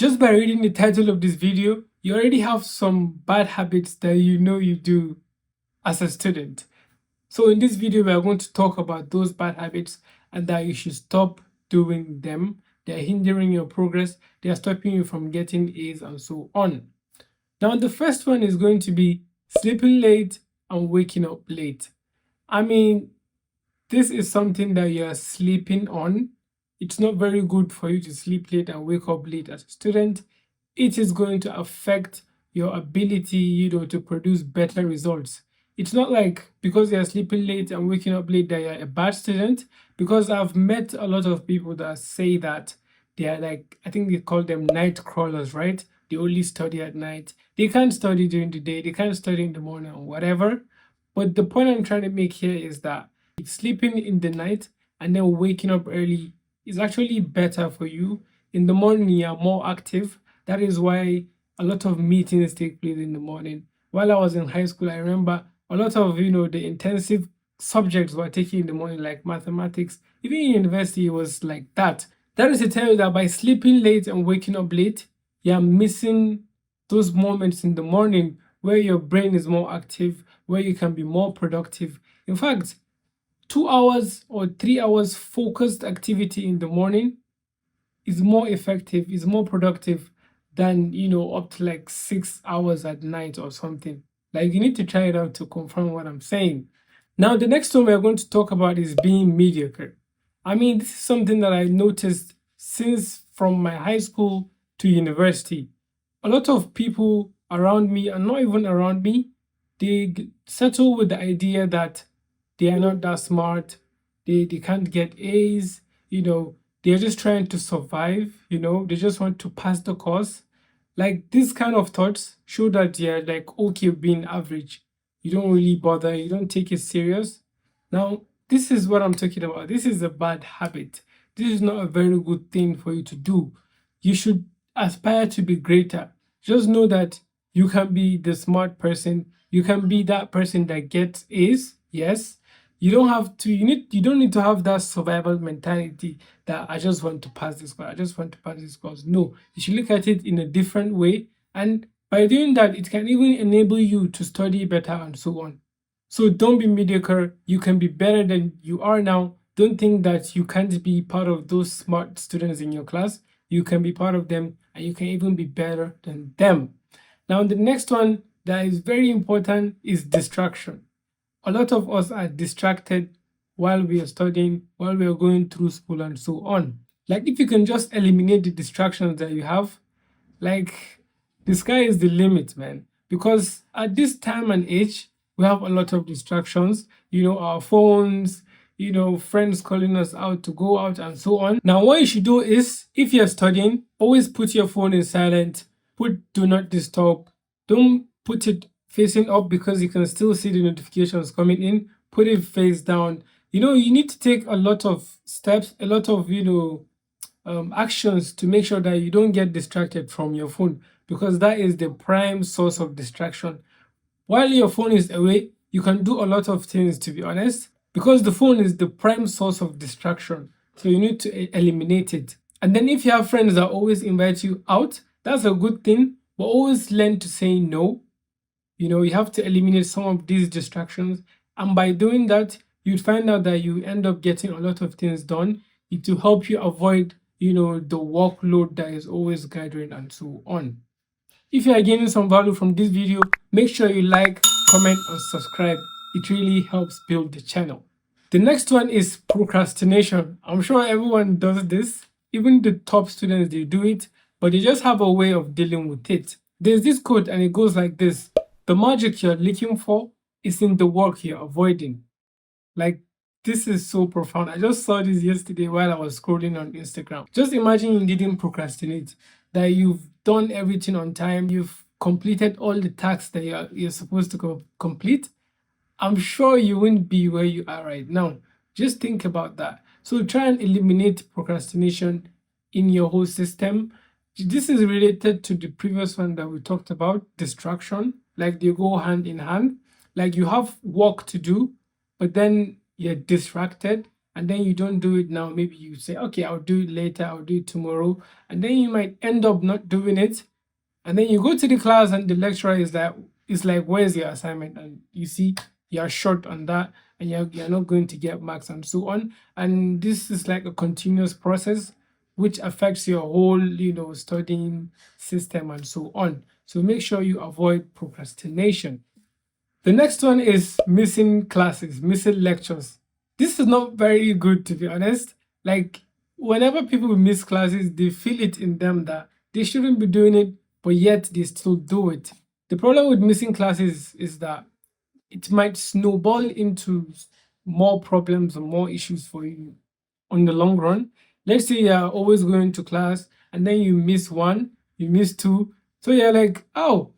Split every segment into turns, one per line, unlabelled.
Just by reading the title of this video, you already have some bad habits that you know you do as a student. So in this video, we are going to talk about those bad habits and that you should stop doing them. They are hindering your progress. They are stopping you from getting A's and so on. Now, the first one is going to be sleeping late and waking up late. I mean, this is something that you are sleeping on. It's not very good for you to sleep late and wake up late as a student. It is going to affect your ability, to produce better results. It's not like because you're sleeping late and waking up late that you're a bad student, because I've met a lot of people that say that they are like, I think they call them night crawlers, right? They only study at night. They can't study during the day. They can't study in the morning or whatever. But the point I'm trying to make here is that sleeping in the night and then waking up early is actually better for you. In the morning, you are more active. That is why a lot of meetings take place in the morning. While I was in high school, I remember a lot of the intensive subjects were taken in the morning, like mathematics. Even in university, it was like that. That is to tell you that by sleeping late and waking up late, you are missing those moments in the morning where your brain is more active, where you can be more productive. In fact, 2 hours or 3 hours focused activity in the morning is more effective, is more productive than up to like 6 hours at night or something. Like, you need to try it out to confirm what I'm saying. Now, the next one we're going to talk about is being mediocre. I mean, this is something that I noticed since from my high school to university. A lot of people around me, and not even around me, they settle with the idea that they are not that smart, they can't get A's, they're just trying to survive, they just want to pass the course. Like, these kind of thoughts show that you're like okay being average. You don't really bother, you don't take it serious. Now, this is what I'm talking about. This is a bad habit. This is not a very good thing for you to do. You should aspire to be greater. Just know that you can be the smart person. You can be that person that gets A's, yes. You don't have to, you don't need to have that survival mentality that I just want to pass this course. I just want to pass this course. No, you should look at it in a different way. And by doing that, it can even enable you to study better and so on. So don't be mediocre. You can be better than you are now. Don't think that you can't be part of those smart students in your class. You can be part of them and you can even be better than them. Now, the next one that is very important is distraction. A lot of us are distracted while we are studying, while we are going through school and so on. Like, if you can just eliminate the distractions that you have, like, the sky is the limit, man. Because at this time and age, we have a lot of distractions, our phones, friends calling us out to go out and so on. Now, what you should do is, if you're studying, always put your phone in silent, put do not disturb. Don't put it facing up because you can still see the notifications coming in. Put it face down. You need to take a lot of steps, a lot of, actions to make sure that you don't get distracted from your phone, because that is the prime source of distraction. While your phone is away, you can do a lot of things, to be honest, because the phone is the prime source of distraction. So you need to eliminate it. And then if you have friends that always invite you out, that's a good thing, but always learn to say no. You have to eliminate some of these distractions. And by doing that, you'd find out that you end up getting a lot of things done. It will help you avoid, the workload that is always gathering and so on. If you are gaining some value from this video, make sure you like, comment, and subscribe. It really helps build the channel. The next one is procrastination. I'm sure everyone does this. Even the top students, they do it, but they just have a way of dealing with it. There's this quote and it goes like this: the magic you're looking for is in the work you're avoiding. Like, this is so profound. I just saw this yesterday while I was scrolling on Instagram. Just imagine you didn't procrastinate, that you've done everything on time, you've completed all the tasks that you're supposed to complete. I'm sure you wouldn't be where you are right now. Just think about that. So try and eliminate procrastination in your whole system. This is related to the previous one that we talked about, distraction. Like, they go hand in hand. Like, you have work to do, but then you're distracted. and then you don't do it now. Maybe you say, okay, I'll do it later, I'll do it tomorrow, and then you might end up not doing it. And then you go to the class and the lecturer is like, where's your assignment? And you see you're short on that, and you're not going to get marks and so on. And this is like a continuous process which affects your whole, studying system and so on. So make sure you avoid procrastination. The next one is missing classes, missing lectures. This is not very good, to be honest. Like, whenever people miss classes, they feel it in them that they shouldn't be doing it, but yet they still do it. The problem with missing classes is that it might snowball into more problems and more issues for you on the long run. Let's say you're always going to class and then you miss one, you miss two. So you're like, oh,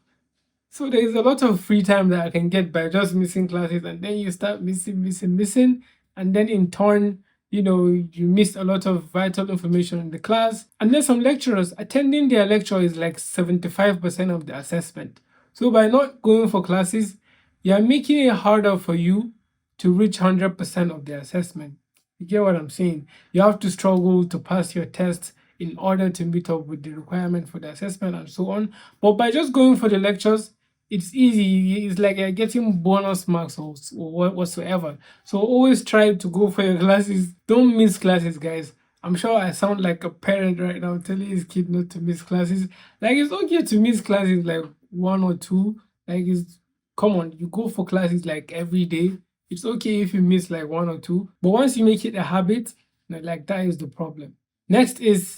so there is a lot of free time that I can get by just missing classes, and then you start missing, and then in turn, you miss a lot of vital information in the class. And then some lecturers attending their lecture is like 75% of the assessment. So by not going for classes, you are making it harder for you to reach 100% of the assessment. You get what I'm saying? You have to struggle to pass your tests in order to meet up with the requirement for the assessment and so on. But by just going for the lectures, it's easy. It's like you're getting bonus marks or whatsoever. So always try to go for your classes. Don't miss classes, guys. I'm sure I sound like a parent right now telling his kid not to miss classes. Like, it's okay to miss classes like one or two. Like, it's come on, you go for classes like every day. It's okay if you miss like one or two, but once you make it a habit, like, that is the problem. Next is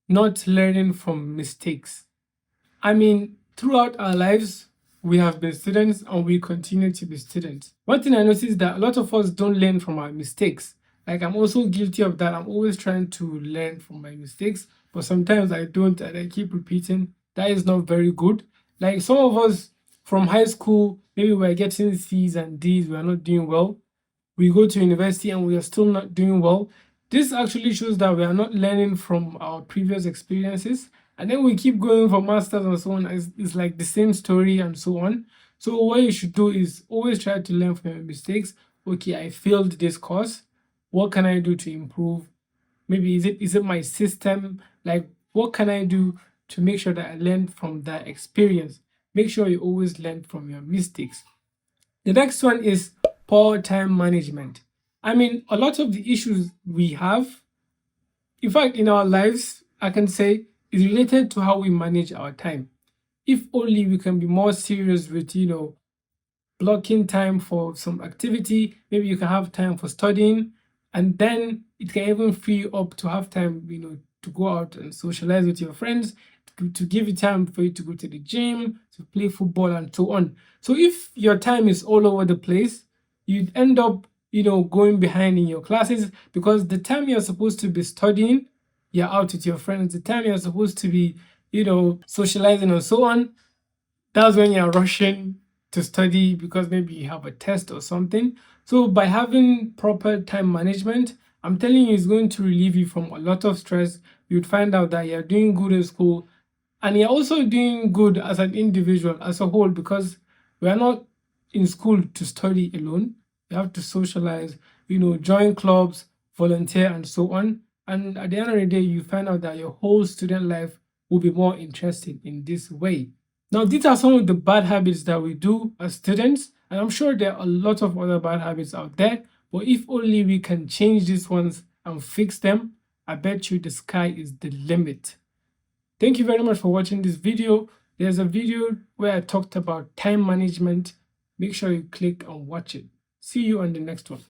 not learning from mistakes. I mean, throughout our lives, we have been students and we continue to be students. One thing I noticed is that a lot of us don't learn from our mistakes. Like, I'm also guilty of that. I'm always trying to learn from my mistakes, but sometimes I don't, and I keep repeating. That is not very good. Like, some of us from high school, maybe we're getting C's and D's, we're not doing well. We go to university and we are still not doing well. This actually shows that we are not learning from our previous experiences. And then we keep going for masters and so on. It's like the same story and so on. So what you should do is always try to learn from your mistakes. Okay, I failed this course. What can I do to improve? Maybe is it my system? Like, what can I do to make sure that I learn from that experience? Make sure you always learn from your mistakes. The next one is poor time management. I mean, a lot of the issues we have, in fact, in our lives, I can say, is related to how we manage our time. If only we can be more serious with, blocking time for some activity, maybe you can have time for studying, and then it can even free you up to have time, to go out and socialize with your friends, to give you time for you to go to the gym, to play football, and so on. So if your time is all over the place, you'd end up, going behind in your classes, because the time you're supposed to be studying, you're out with your friends. The time you're supposed to be, socializing and so on, that's when you're rushing to study because maybe you have a test or something. So by having proper time management, I'm telling you, it's going to relieve you from a lot of stress. You'd find out that you're doing good in school, and you're also doing good as an individual, as a whole, because we are not in school to study alone. You have to socialize, join clubs, volunteer, and so on. And at the end of the day, you find out that your whole student life will be more interesting in this way. Now, these are some of the bad habits that we do as students, and I'm sure there are a lot of other bad habits out there, but if only we can change these ones and fix them, I bet you the sky is the limit. Thank you very much for watching this video. There's a video where I talked about time management. Make sure you click and watch it. See you on the next one.